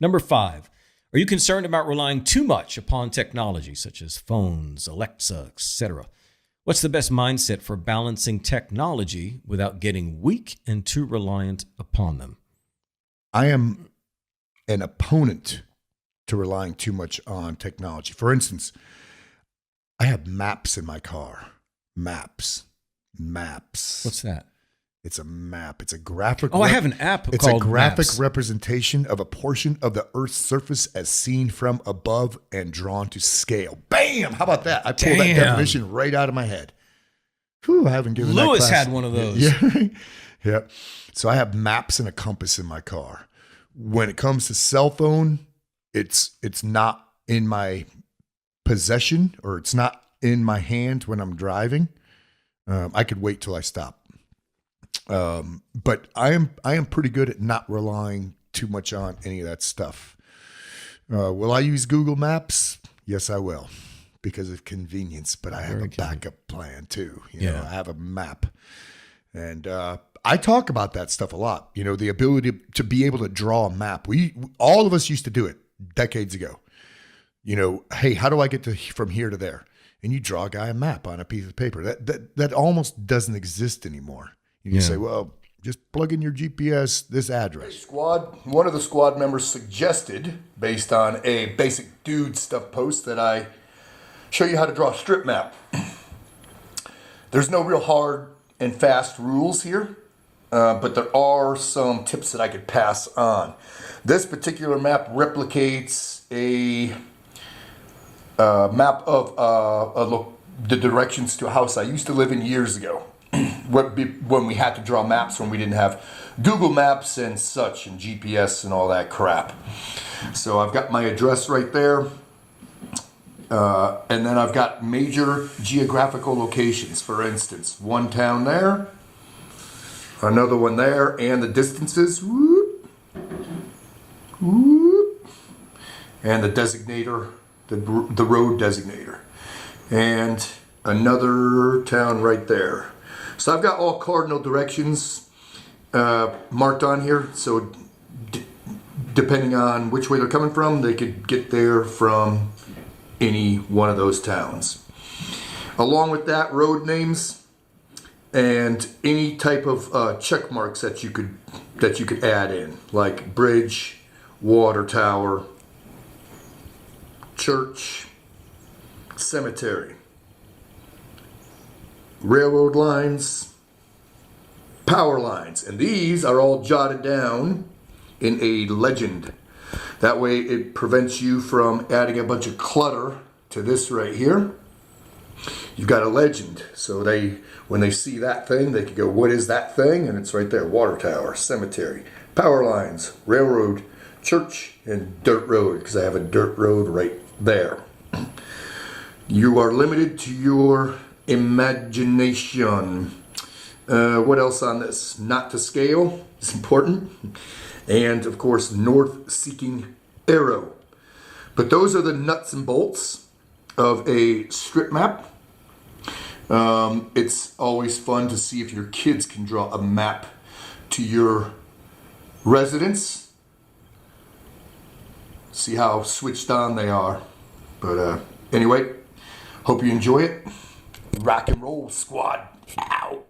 Number 5, are you concerned about relying too much upon technology such as phones, Alexa, etc.? What's the best mindset for balancing technology without getting weak and too reliant upon them? I am an opponent to relying too much on technology. For instance, I have maps in my car. Maps. What's that? It's a map. It's a graphic. Oh, I have an app It's called a graphic Maps. representation of a portion of the Earth's surface as seen from above and drawn to scale. Bam! How about that? I pulled that Damn. definition right out of my head. Whew, I haven't given that Lewis class. had one of those. Yeah. Yeah. So I have maps and a compass in my car. When it comes to cell phone, it's not in my possession, or it's not in my hand when I'm driving. I could wait till I stop. But I am pretty good at not relying too much on any of that stuff. Will I use Google Maps? Yes, I will, because of convenience. But I have a backup plan too. You know, I have a map, and I talk about that stuff a lot. You know, the ability to be able to draw a map. All of us used to do it decades ago. You know, hey, how do I get from here to there? And you draw a guy a map on a piece of paper. That almost doesn't exist anymore. You can say, well, just plug in your GPS, this address. Squad, one of the squad members suggested, based on a basic dude stuff post, that I show you how to draw a strip map. There's no real hard and fast rules here, but there are some tips that I could pass on. This particular map replicates a map of the directions to a house I used to live in years ago, when we had to draw maps, when we didn't have Google Maps and such, and GPS and all that crap. So I've got my address right there, and then I've got major geographical locations. For instance, one town there, another one there, and the distances, whoop, whoop, and the designator, the road designator, and another town right there. So I've got all cardinal directions marked on here, so depending on which way they're coming from, they could get there from any one of those towns. Along with that, road names and any type of check marks that you could add in, like bridge, water tower, church, cemetery, railroad lines, power lines, and these are all jotted down in a legend. That way it prevents you from adding a bunch of clutter to this right here. You've got a legend, so when they see that thing, they can go, what is that thing? And it's right there: water tower, cemetery, power lines, railroad, church, and dirt road, because I have a dirt road right there. You are limited to your imagination. What else on this? Not to scale is important. And of course, north-seeking arrow. But those are the nuts and bolts of a strip map. It's always fun to see if your kids can draw a map to your residence. See how switched on they are. But anyway, hope you enjoy it. Rock and roll, squad. Out.